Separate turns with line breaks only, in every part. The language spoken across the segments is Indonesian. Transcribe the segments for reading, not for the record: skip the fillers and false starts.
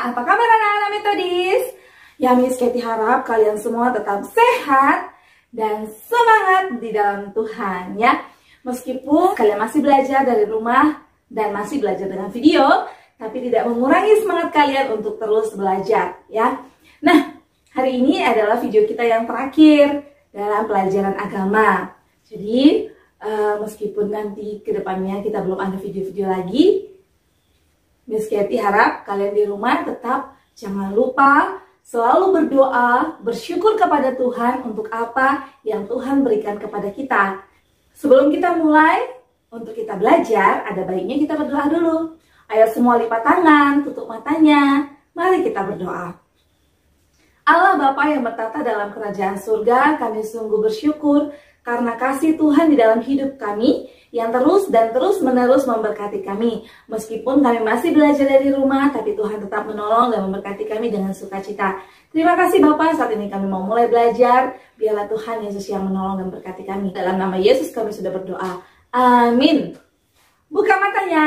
apa kabar anak-anak metodis? Ya, Miss Katy harap kalian semua tetap sehat dan semangat di dalam Tuhan ya. Meskipun kalian masih belajar dari rumah dan masih belajar dengan video, tapi tidak mengurangi semangat kalian untuk terus belajar ya. Nah, hari ini adalah video kita yang terakhir dalam pelajaran agama. Jadi, meskipun nanti kedepannya kita belum ada video-video lagi, Miss Katy harap kalian di rumah tetap jangan lupa selalu berdoa, bersyukur kepada Tuhan untuk apa yang Tuhan berikan kepada kita. Sebelum kita mulai, untuk kita belajar, ada baiknya kita berdoa dulu. Ayo semua lipat tangan, tutup matanya, mari kita berdoa. Allah Bapa yang bertata dalam kerajaan surga, kami sungguh bersyukur karena kasih Tuhan di dalam hidup kami yang terus dan terus menerus memberkati kami. Meskipun kami masih belajar dari rumah, tapi Tuhan tetap menolong dan memberkati kami dengan sukacita. Terima kasih Bapak, saat ini kami mau mulai belajar. Biarlah Tuhan Yesus yang menolong dan berkati kami. Dalam nama Yesus kami sudah berdoa. Amin. Buka matanya.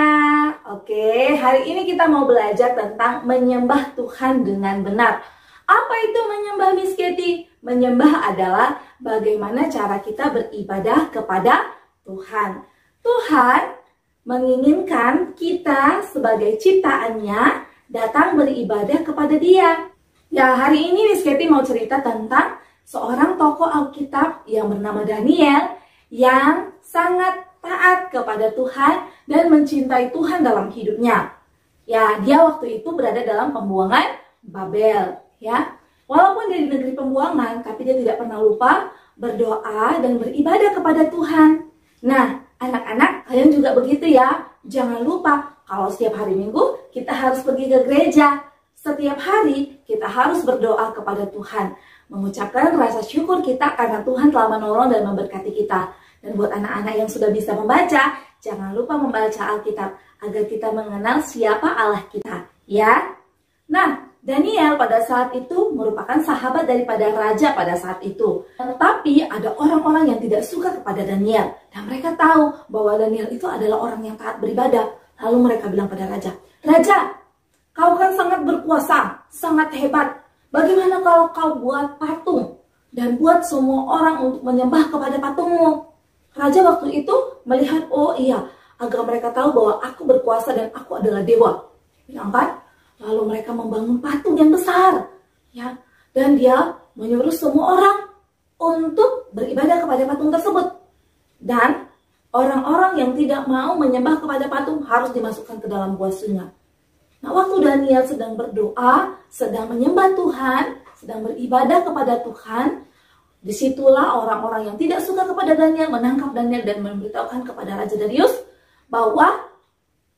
Oke, hari ini kita mau belajar tentang menyembah Tuhan dengan benar. Apa itu menyembah, Miss Katy? Menyembah adalah bagaimana cara kita beribadah kepada Tuhan. Tuhan menginginkan kita sebagai ciptaannya datang beribadah kepada Dia. Ya, hari ini Miss Katy mau cerita tentang seorang tokoh Alkitab yang bernama Daniel yang sangat taat kepada Tuhan dan mencintai Tuhan dalam hidupnya. Ya, dia waktu itu berada dalam pembuangan Babel. Ya, walaupun dia di negeri pembuangan, tapi dia tidak pernah lupa berdoa dan beribadah kepada Tuhan. Nah, anak-anak, kalian juga begitu ya. Jangan lupa, kalau setiap hari Minggu, kita harus pergi ke gereja. Setiap hari, kita harus berdoa kepada Tuhan. Mengucapkan rasa syukur kita karena Tuhan telah menolong dan memberkati kita. Dan buat anak-anak yang sudah bisa membaca, jangan lupa membaca Alkitab, agar kita mengenal siapa Allah kita. Ya, nah, Daniel pada saat itu merupakan sahabat daripada raja pada saat itu. Tetapi ada orang-orang yang tidak suka kepada Daniel. Dan mereka tahu bahwa Daniel itu adalah orang yang taat beribadah. Lalu mereka bilang pada raja, "Raja, kau kan sangat berkuasa, sangat hebat. Bagaimana kalau kau buat patung dan buat semua orang untuk menyembah kepada patungmu?" Raja waktu itu melihat, oh iya, agar mereka tahu bahwa aku berkuasa dan aku adalah dewa. Bilang kan? Lalu mereka membangun patung yang besar, ya, dan dia menyuruh semua orang untuk beribadah kepada patung tersebut. Dan orang-orang yang tidak mau menyembah kepada patung harus dimasukkan ke dalam gua singa. Nah, waktu Daniel sedang berdoa, sedang menyembah Tuhan, sedang beribadah kepada Tuhan, disitulah orang-orang yang tidak suka kepada Daniel menangkap Daniel dan memberitahukan kepada Raja Darius bahwa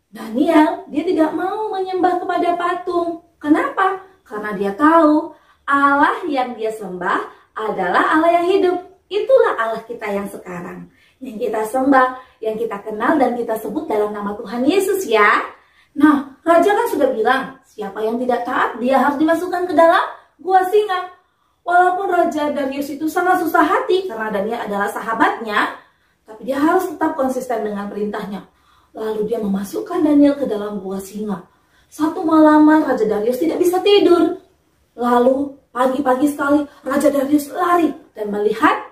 Daniel, dia tidak mau menyembah kepada patung. Kenapa? Karena dia tahu Allah yang dia sembah adalah Allah yang hidup. Itulah Allah kita yang sekarang. Yang kita sembah, yang kita kenal dan kita sebut dalam nama Tuhan Yesus ya. Nah, Raja kan sudah bilang, siapa yang tidak taat, dia harus dimasukkan ke dalam gua singa. Walaupun Raja Darius itu sangat susah hati karena Daniel adalah sahabatnya, tapi dia harus tetap konsisten dengan perintahnya. Lalu dia memasukkan Daniel ke dalam gua singa. Satu malaman Raja Darius tidak bisa tidur. Lalu pagi-pagi sekali Raja Darius lari dan melihat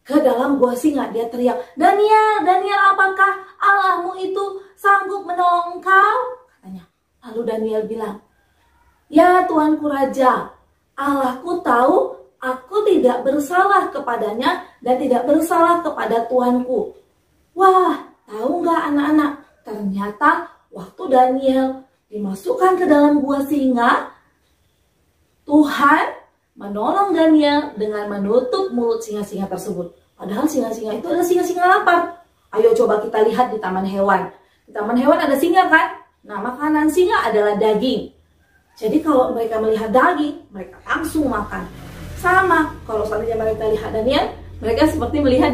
ke dalam gua singa. Dia teriak, "Daniel, Daniel, apakah Allahmu itu sanggup menolong engkau?" katanya. Lalu Daniel bilang, "Ya Tuanku Raja, Allahku tahu aku tidak bersalah kepadanya dan tidak bersalah kepada Tuanku." Wah, tahu nggak anak-anak? Ternyata waktu Daniel dimasukkan ke dalam gua singa, Tuhan menolong Daniel dengan menutup mulut singa-singa tersebut. Padahal singa-singa itu adalah singa-singa lapar. Ayo coba kita lihat di taman hewan. Di taman hewan ada singa kan? Nah, makanan singa adalah daging. Jadi kalau mereka melihat daging, mereka langsung makan. Sama, kalau seandainya mereka lihat Daniel, mereka seperti melihat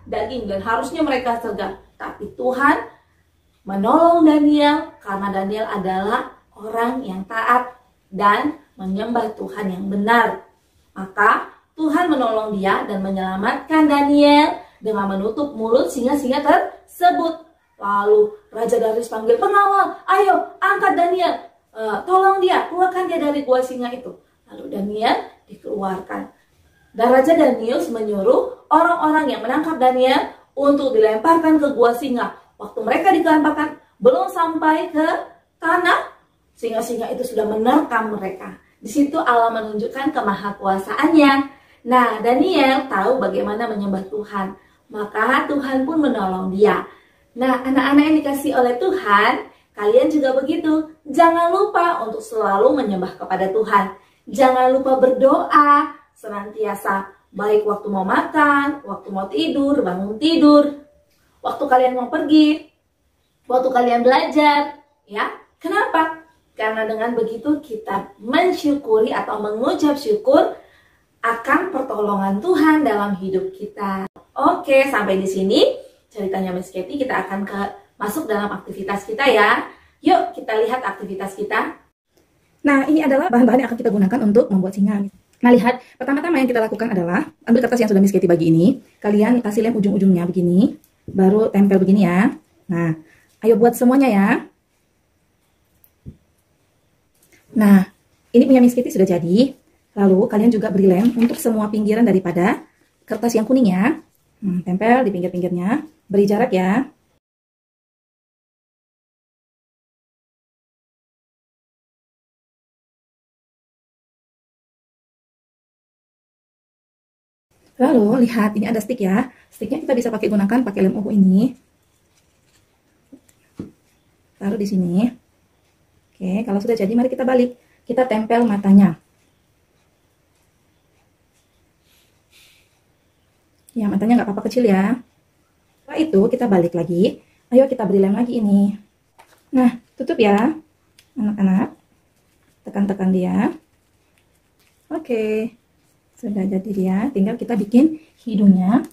daging dan harusnya mereka segan. Tapi Tuhan menolong Daniel karena Daniel adalah orang yang taat dan menyembah Tuhan yang benar. Maka Tuhan menolong dia dan menyelamatkan Daniel dengan menutup mulut singa-singa tersebut. Lalu Raja Darius panggil pengawal, "Ayo angkat Daniel." tolong dia, keluarkan dia dari gua singa itu. Lalu Daniel dikeluarkan. Dan Raja Danius menyuruh orang-orang yang menangkap Daniel untuk dilemparkan ke gua singa. Waktu mereka dilemparkan, belum sampai ke tanah, singa-singa itu sudah menerkam mereka. Di situ Allah menunjukkan kemahakuasaannya. Nah, Daniel tahu bagaimana menyembah Tuhan. Maka Tuhan pun menolong dia. Nah, anak-anak yang dikasih oleh Tuhan, kalian juga begitu. Jangan lupa untuk selalu menyembah kepada Tuhan. Jangan lupa berdoa senantiasa. Baik waktu mau makan, waktu mau tidur, bangun tidur, waktu kalian mau pergi, waktu kalian belajar. Ya, kenapa? Karena dengan begitu kita mensyukuri atau mengucap syukur akan pertolongan Tuhan dalam hidup kita. Oke, sampai di sini ceritanya Miss Katy. Kita akan masuk dalam aktivitas kita ya. Yuk kita lihat aktivitas kita.
Nah, ini adalah bahan-bahan yang akan kita gunakan untuk membuat singa. Nah, lihat, pertama-tama yang kita lakukan adalah ambil kertas yang sudah Miss Katy bagi ini. Kalian kasih lem ujung-ujungnya begini, baru tempel begini ya. Nah, ayo buat semuanya ya. Nah, ini punya Miss Katy sudah jadi. Lalu kalian juga beri lem untuk semua pinggiran daripada kertas yang kuning ya. Tempel di pinggir-pinggirnya, beri jarak ya. Lalu lihat, ini ada stick ya. Sticknya kita bisa gunakan pakai lem uhu ini. Taruh di sini. Oke, kalau sudah jadi mari kita balik. Kita tempel matanya. Ya, matanya nggak apa-apa kecil ya. Setelah itu kita balik lagi. Ayo kita beri lem lagi ini. Nah, tutup ya, anak-anak. Tekan-tekan dia. Oke, sudah jadi dia. Tinggal kita bikin hidungnya.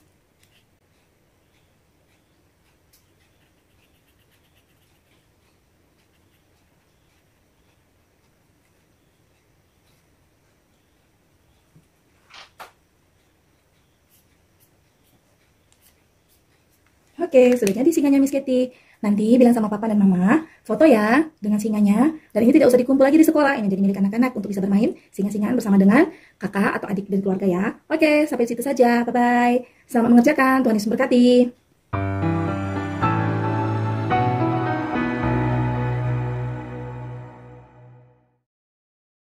Oke, sudah jadi singanya Miss Katy. Nanti bilang sama papa dan mama, foto ya dengan singanya. Dan ini tidak usah dikumpul lagi di sekolah. Ini jadi milik anak-anak untuk bisa bermain singa-singaan bersama dengan kakak atau adik dan keluarga ya. Oke, sampai situ saja. Bye-bye. Selamat mengerjakan. Tuhan Yesus memberkati.